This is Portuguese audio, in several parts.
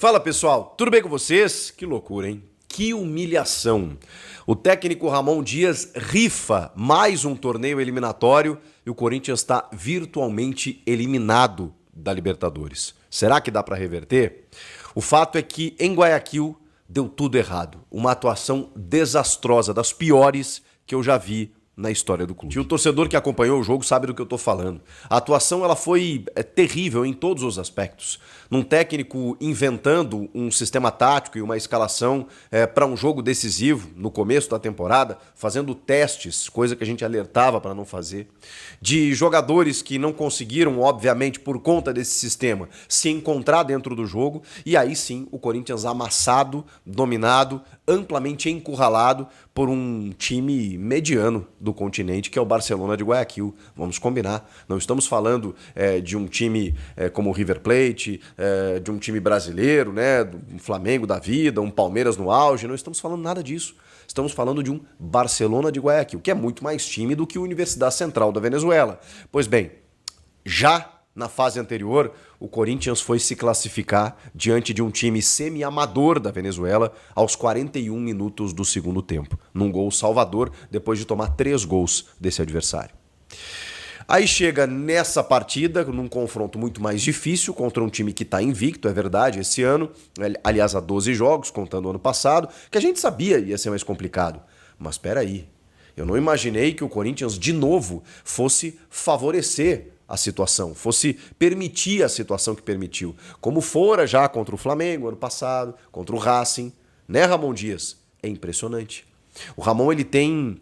Fala pessoal, tudo bem com vocês? Que loucura, hein? Que humilhação. O técnico Ramon Dias rifa mais um torneio eliminatório e o Corinthians está virtualmente eliminado da Libertadores. Será que dá para reverter? O fato é que em Guayaquil deu tudo errado. Uma atuação desastrosa, das piores que eu já vi na história do clube. E o torcedor que acompanhou o jogo sabe do que eu tô falando. A atuação ela foi terrível em todos os aspectos. Num técnico inventando um sistema tático e uma escalação para um jogo decisivo no começo da temporada, fazendo testes, coisa que a gente alertava para não fazer. De jogadores que não conseguiram, obviamente, por conta desse sistema, se encontrar dentro do jogo. E aí sim, o Corinthians amassado, dominado, amplamente encurralado por um time mediano do continente, que é o Barcelona de Guayaquil. Vamos combinar. Não estamos falando de um time como o River Plate, de um time brasileiro, né, do Flamengo da vida, um Palmeiras no auge. Não estamos falando nada disso. Estamos falando de um Barcelona de Guayaquil, que é muito mais time do que a Universidade Central da Venezuela. Pois bem, já na fase anterior, o Corinthians foi se classificar diante de um time semi-amador da Venezuela aos 41 minutos do segundo tempo, num gol salvador, depois de tomar 3 gols desse adversário. Aí chega nessa partida, num confronto muito mais difícil, contra um time que está invicto, é verdade, esse ano, aliás, há 12 jogos, contando o ano passado, que a gente sabia ia ser mais complicado. Mas espera aí, eu não imaginei que o Corinthians, de novo, fosse favorecer a situação, fosse permitir a situação que permitiu, como fora já contra o Flamengo ano passado, contra o Racing, né, Ramon Dias? É impressionante. O Ramon ele tem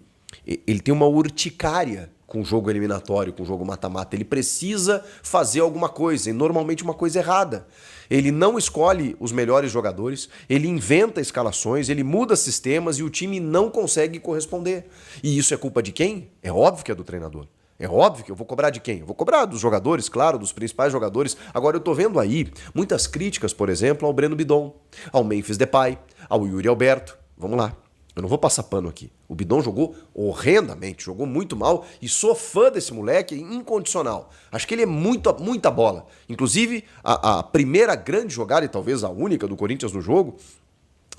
uma urticária com o jogo eliminatório, com o jogo mata-mata. Ele precisa fazer alguma coisa, e normalmente uma coisa errada. Ele não escolhe os melhores jogadores, ele inventa escalações, ele muda sistemas e o time não consegue corresponder. E isso é culpa de quem? É óbvio que é do treinador. É óbvio que eu vou cobrar de quem? Eu vou cobrar dos jogadores, claro, dos principais jogadores. Agora eu tô vendo aí muitas críticas, por exemplo, ao Breno Bidon, ao Memphis Depay, ao Yuri Alberto. Vamos lá, eu não vou passar pano aqui. O Bidon jogou horrendamente, jogou muito mal e sou fã desse moleque incondicional. Acho que ele é muita bola. Inclusive, a primeira grande jogada, e talvez a única do Corinthians no jogo,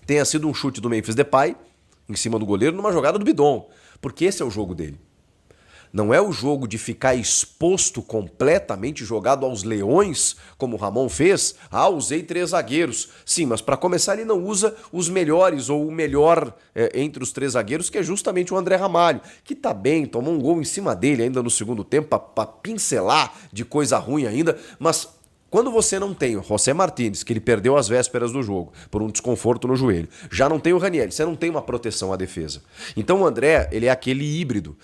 tenha sido um chute do Memphis Depay em cima do goleiro numa jogada do Bidon, porque esse é o jogo dele. Não é o jogo de ficar exposto completamente, jogado aos leões, como o Ramon fez. Ah, usei 3 zagueiros. Sim, mas para começar ele não usa os melhores ou o melhor entre os 3 zagueiros, que é justamente o André Ramalho, que tá bem, tomou um gol em cima dele ainda no segundo tempo, para pincelar de coisa ruim ainda, mas quando você não tem o José Martínez, que ele perdeu as vésperas do jogo por um desconforto no joelho, já não tem o Ranieri, você não tem uma proteção à defesa. Então o André, ele é aquele híbrido,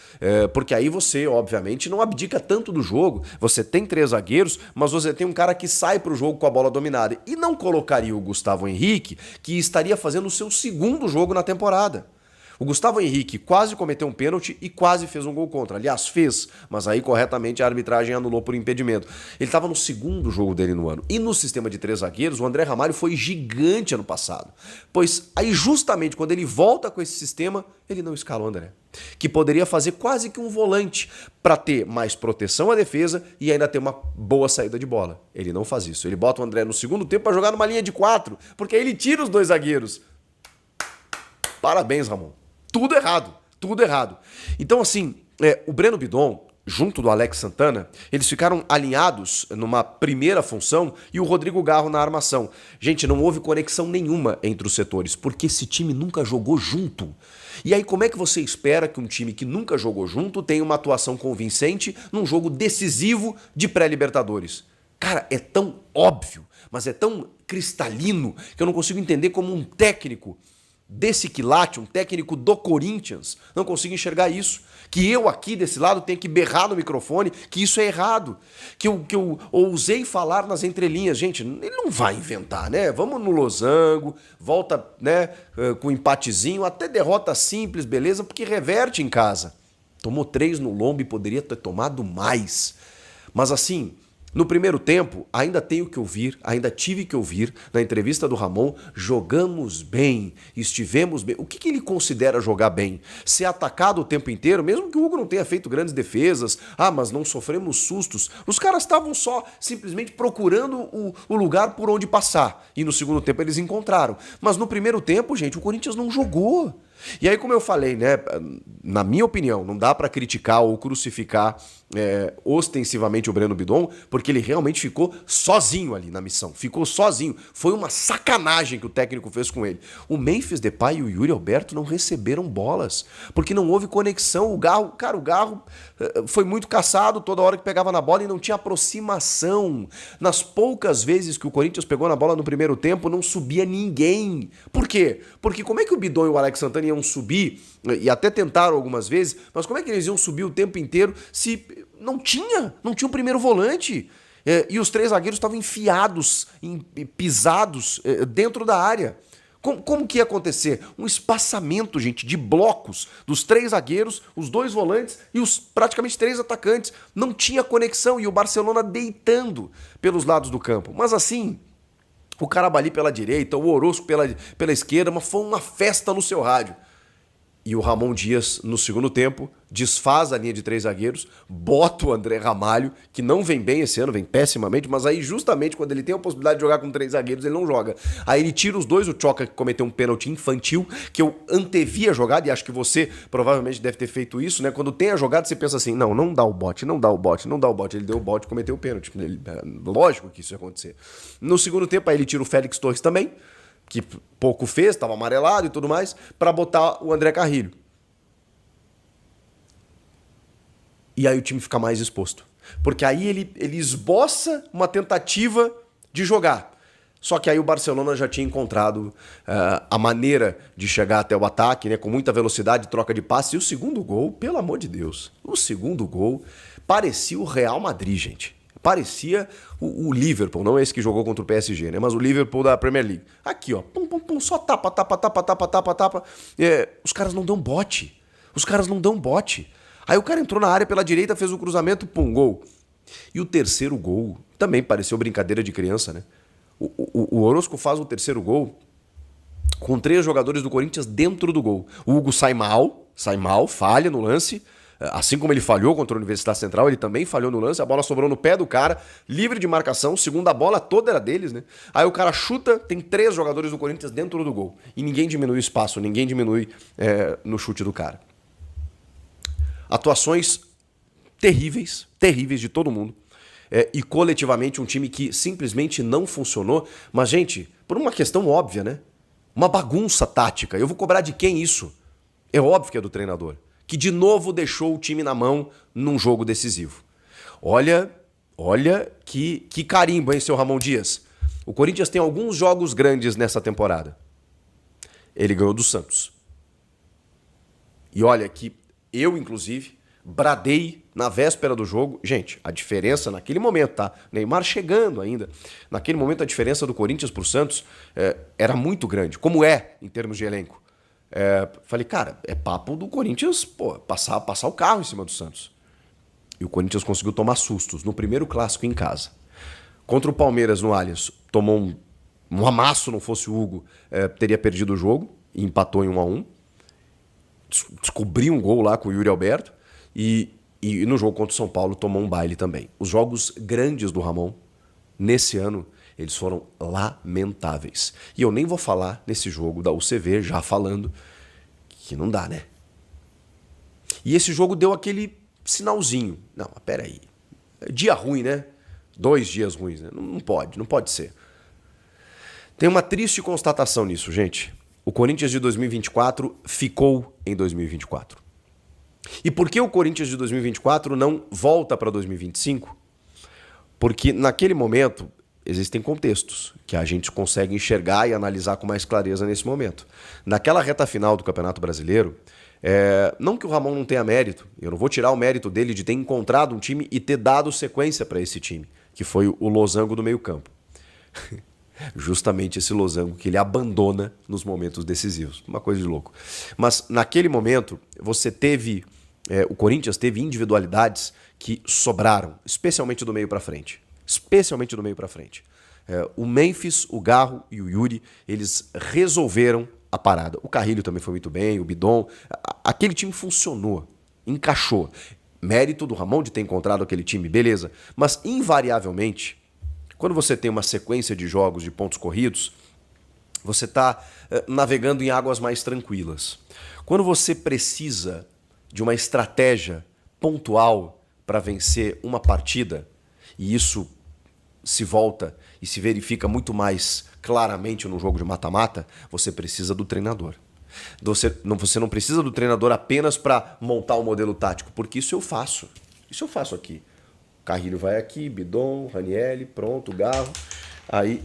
porque aí você, obviamente, não abdica tanto do jogo, você tem 3 zagueiros, mas você tem um cara que sai pro jogo com a bola dominada e não colocaria o Gustavo Henrique, que estaria fazendo o seu segundo jogo na temporada. O Gustavo Henrique quase cometeu um pênalti e quase fez um gol contra. Aliás, fez, mas aí corretamente a arbitragem anulou por impedimento. Ele estava no segundo jogo dele no ano. E no sistema de 3 zagueiros, o André Ramalho foi gigante ano passado. Pois aí justamente quando ele volta com esse sistema, ele não escala o André, que poderia fazer quase que um volante para ter mais proteção à defesa e ainda ter uma boa saída de bola. Ele não faz isso. Ele bota o André no segundo tempo para jogar numa linha de 4, porque aí ele tira os 2 zagueiros. Parabéns, Ramon. Tudo errado, tudo errado. Então, assim, o Breno Bidon, junto do Alex Santana, eles ficaram alinhados numa primeira função e o Rodrigo Garro na armação. Gente, não houve conexão nenhuma entre os setores, porque esse time nunca jogou junto. E aí, como é que você espera que um time que nunca jogou junto tenha uma atuação convincente num jogo decisivo de pré-Libertadores? Cara, é tão óbvio, mas é tão cristalino que eu não consigo entender como um técnico desse quilate, um técnico do Corinthians, não consigo enxergar isso. Que eu aqui desse lado tenho que berrar no microfone que isso é errado. Que eu ousei falar nas entrelinhas. Gente, ele não vai inventar, né? Vamos no losango, volta, né, com um empatezinho, até derrota simples, beleza, porque reverte em casa. Tomou 3 no lombo e poderia ter tomado mais. Mas assim, No primeiro tempo, ainda tenho que ouvir, ainda tive que ouvir na entrevista do Ramon, jogamos bem, estivemos bem. O que ele considera jogar bem? Ser atacado o tempo inteiro, mesmo que o Hugo não tenha feito grandes defesas, mas não sofremos sustos. Os caras estavam só simplesmente procurando o lugar por onde passar. E no segundo tempo eles encontraram. Mas no primeiro tempo, gente, o Corinthians não jogou. E aí, como eu falei, né, na minha opinião, não dá pra criticar ou crucificar ostensivamente o Breno Bidon, porque ele realmente ficou sozinho ali na missão. Ficou sozinho. Foi uma sacanagem que o técnico fez com ele. O Memphis Depay e o Yuri Alberto não receberam bolas, porque não houve conexão. O Garro foi muito caçado toda hora que pegava na bola e não tinha aproximação. Nas poucas vezes que o Corinthians pegou na bola no primeiro tempo, não subia ninguém. Por quê? Porque como é que o Bidon e o Alex Santana iam subir, e até tentaram algumas vezes, mas como é que eles iam subir o tempo inteiro se não tinha um primeiro volante? E os três zagueiros estavam enfiados, pisados dentro da área. Como que ia acontecer? Um espaçamento, gente, de blocos dos três zagueiros, os dois volantes e os praticamente três atacantes. Não tinha conexão e o Barcelona deitando pelos lados do campo. Mas assim, o Carabali pela direita, o Orozco pela esquerda, mas foi uma festa no seu rádio. E o Ramon Dias, no segundo tempo, desfaz a linha de três zagueiros, bota o André Ramalho, que não vem bem esse ano, vem pessimamente, mas aí justamente quando ele tem a possibilidade de jogar com três zagueiros, ele não joga. Aí ele tira os dois, o Tchoca que cometeu um pênalti infantil, que eu antevi a jogada, e acho que você provavelmente deve ter feito isso, né? Quando tem a jogada, você pensa assim, não dá o bote, não dá o bote, não dá o bote. Ele deu o bote e cometeu o pênalti. Lógico que isso ia acontecer. No segundo tempo, aí ele tira o Félix Torres também, que pouco fez, estava amarelado e tudo mais, para botar o André Carrilho. E aí o time fica mais exposto. Porque aí ele esboça uma tentativa de jogar. Só que aí o Barcelona já tinha encontrado a maneira de chegar até o ataque, né, com muita velocidade, troca de passe. E o segundo gol, pelo amor de Deus, o segundo gol parecia o Real Madrid, gente. Parecia o Liverpool, não esse que jogou contra o PSG, né? Mas o Liverpool da Premier League. Aqui, ó, pum, pum, pum, só tapa. Os caras não dão bote. Aí o cara entrou na área pela direita, fez o cruzamento, pum, gol. E o terceiro gol também pareceu brincadeira de criança, né? O Orozco faz o terceiro gol com três jogadores do Corinthians dentro do gol. O Hugo sai mal, falha no lance. Assim como ele falhou contra a Universidade Central, ele também falhou no lance, a bola sobrou no pé do cara, livre de marcação, segunda bola toda era deles, né? Aí o cara chuta, tem três jogadores do Corinthians dentro do gol. E ninguém diminui o espaço, ninguém diminui no chute do cara. Atuações terríveis de todo mundo. E coletivamente um time que simplesmente não funcionou. Mas, gente, por uma questão óbvia, né? Uma bagunça tática. Eu vou cobrar de quem isso? É óbvio que é do treinador, que de novo deixou o time na mão num jogo decisivo. Olha que carimbo, hein, seu Ramon Dias? O Corinthians tem alguns jogos grandes nessa temporada. Ele ganhou do Santos. E olha que eu, inclusive, bradei na véspera do jogo. Gente, a diferença naquele momento, tá? Neymar chegando ainda. Naquele momento a diferença do Corinthians pro Santos era muito grande, como é em termos de elenco. Falei, cara, é papo do Corinthians, passar o carro em cima do Santos. E o Corinthians conseguiu tomar sustos no primeiro clássico em casa. Contra o Palmeiras no Allianz, tomou um amasso, não fosse o Hugo, teria perdido o jogo e empatou em 1-1. Descobriu um gol lá com o Yuri Alberto e no jogo contra o São Paulo tomou um baile também. Os jogos grandes do Ramon, nesse ano, eles foram lamentáveis. E eu nem vou falar nesse jogo da UCV, já falando que não dá, né? E esse jogo deu aquele sinalzinho. Não, peraí. Dia ruim, né? 2 dias ruins, né? Não pode ser. Tem uma triste constatação nisso, gente. O Corinthians de 2024 ficou em 2024. E por que o Corinthians de 2024 não volta para 2025? Porque naquele momento existem contextos que a gente consegue enxergar e analisar com mais clareza nesse momento. Naquela reta final do Campeonato Brasileiro, não que o Ramon não tenha mérito, eu não vou tirar o mérito dele de ter encontrado um time e ter dado sequência para esse time, que foi o losango do meio-campo. Justamente esse losango que ele abandona nos momentos decisivos. Uma coisa de louco. Mas naquele momento, o Corinthians teve individualidades que sobraram, especialmente do meio para frente. especialmente do meio para frente. O Memphis, o Garro e o Yuri, eles resolveram a parada. O Carrilho também foi muito bem, o Bidon. Aquele time funcionou, encaixou. Mérito do Ramon de ter encontrado aquele time, beleza. Mas, invariavelmente, quando você tem uma sequência de jogos de pontos corridos, você está navegando em águas mais tranquilas. Quando você precisa de uma estratégia pontual para vencer uma partida, e isso se volta e se verifica muito mais claramente no jogo de mata-mata, você precisa do treinador. Você não precisa do treinador apenas para montar o modelo tático, porque isso eu faço. Isso eu faço aqui. Carrilho vai aqui, Bidon, Ranieri, pronto, Garro. Aí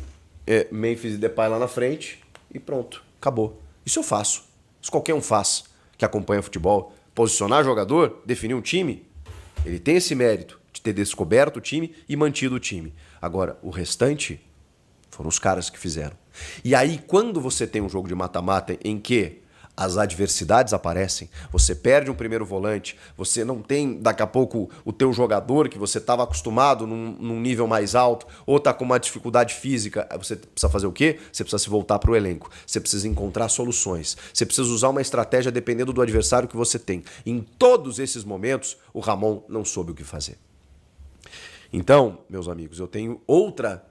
Memphis e Depay lá na frente e pronto, acabou. Isso eu faço. Isso qualquer um faz que acompanha futebol. Posicionar jogador, definir um time, ele tem esse mérito de ter descoberto o time e mantido o time. Agora, o restante foram os caras que fizeram. E aí, quando você tem um jogo de mata-mata em que as adversidades aparecem, você perde um primeiro volante, você não tem, daqui a pouco, o teu jogador que você estava acostumado num nível mais alto, ou está com uma dificuldade física, você precisa fazer o quê? Você precisa se voltar para o elenco, você precisa encontrar soluções, você precisa usar uma estratégia dependendo do adversário que você tem. Em todos esses momentos, o Ramon não soube o que fazer. Então, meus amigos, eu tenho outra,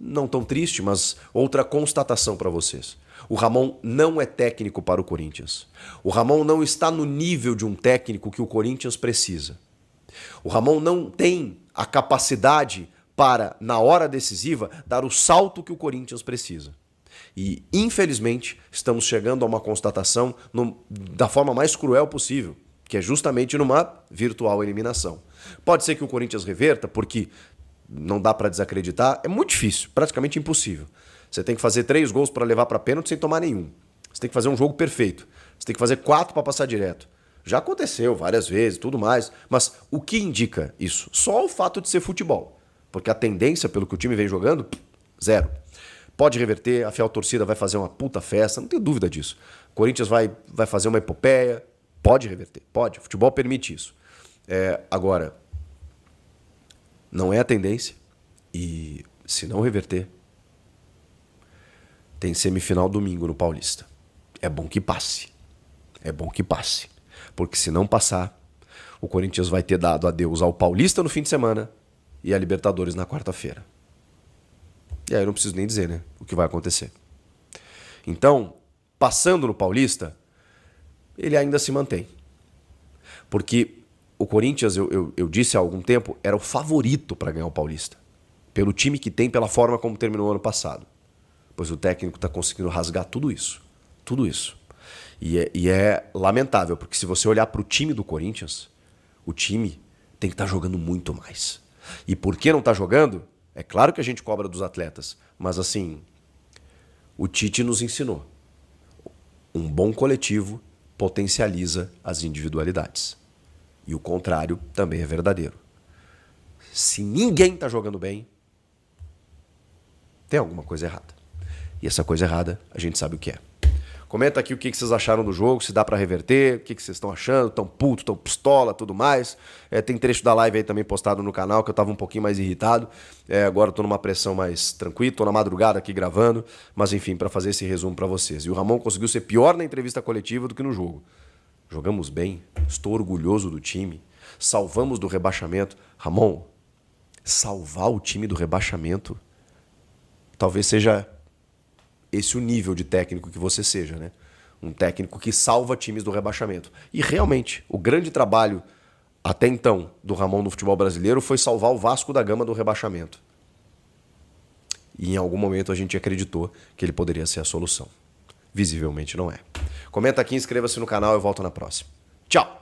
não tão triste, mas outra constatação para vocês. O Ramon não é técnico para o Corinthians. O Ramon não está no nível de um técnico que o Corinthians precisa. O Ramon não tem a capacidade para, na hora decisiva, dar o salto que o Corinthians precisa. E, infelizmente, estamos chegando a uma constatação da forma mais cruel possível, que é justamente numa virtual eliminação. Pode ser que o Corinthians reverta, porque não dá para desacreditar, é muito difícil, praticamente impossível. Você tem que fazer 3 gols para levar para pênalti sem tomar nenhum. Você tem que fazer um jogo perfeito. Você tem que fazer 4 para passar direto. Já aconteceu várias vezes, tudo mais. Mas o que indica isso? Só o fato de ser futebol. Porque a tendência, pelo que o time vem jogando, zero. Pode reverter, a fiel torcida vai fazer uma puta festa, não tenho dúvida disso. O Corinthians vai fazer uma epopeia, pode reverter, pode. O futebol permite isso. Agora, não é a tendência. E se não reverter, tem semifinal domingo no Paulista. É bom que passe. É bom que passe. Porque se não passar, o Corinthians vai ter dado adeus ao Paulista no fim de semana e a Libertadores na quarta-feira. E aí eu não preciso nem dizer, né? O que vai acontecer. Então, passando no Paulista, ele ainda se mantém. Porque o Corinthians, eu disse há algum tempo, era o favorito para ganhar o Paulista. Pelo time que tem, pela forma como terminou o ano passado. Pois o técnico está conseguindo rasgar tudo isso. Tudo isso. E é lamentável, porque se você olhar para o time do Corinthians, o time tem que estar jogando muito mais. E por que não está jogando? É claro que a gente cobra dos atletas, mas assim, o Tite nos ensinou. Um bom coletivo potencializa as individualidades. E o contrário também é verdadeiro. Se ninguém está jogando bem, tem alguma coisa errada. E essa coisa errada, a gente sabe o que é. Comenta aqui o que vocês acharam do jogo, se dá pra reverter, o que vocês estão achando, tão puto, tão pistola, tudo mais. Tem trecho da live aí também postado no canal, que eu tava um pouquinho mais irritado. Agora eu tô numa pressão mais tranquila, tô na madrugada aqui gravando. Mas enfim, pra fazer esse resumo pra vocês. E o Ramon conseguiu ser pior na entrevista coletiva do que no jogo. Jogamos bem, estou orgulhoso do time, salvamos do rebaixamento. Ramon, salvar o time do rebaixamento talvez seja esse o nível de técnico que você seja, né? Um técnico que salva times do rebaixamento. E realmente, o grande trabalho até então do Ramon no futebol brasileiro foi salvar o Vasco da Gama do rebaixamento. E em algum momento a gente acreditou que ele poderia ser a solução. Visivelmente não é. Comenta aqui, inscreva-se no canal, eu volto na próxima. Tchau!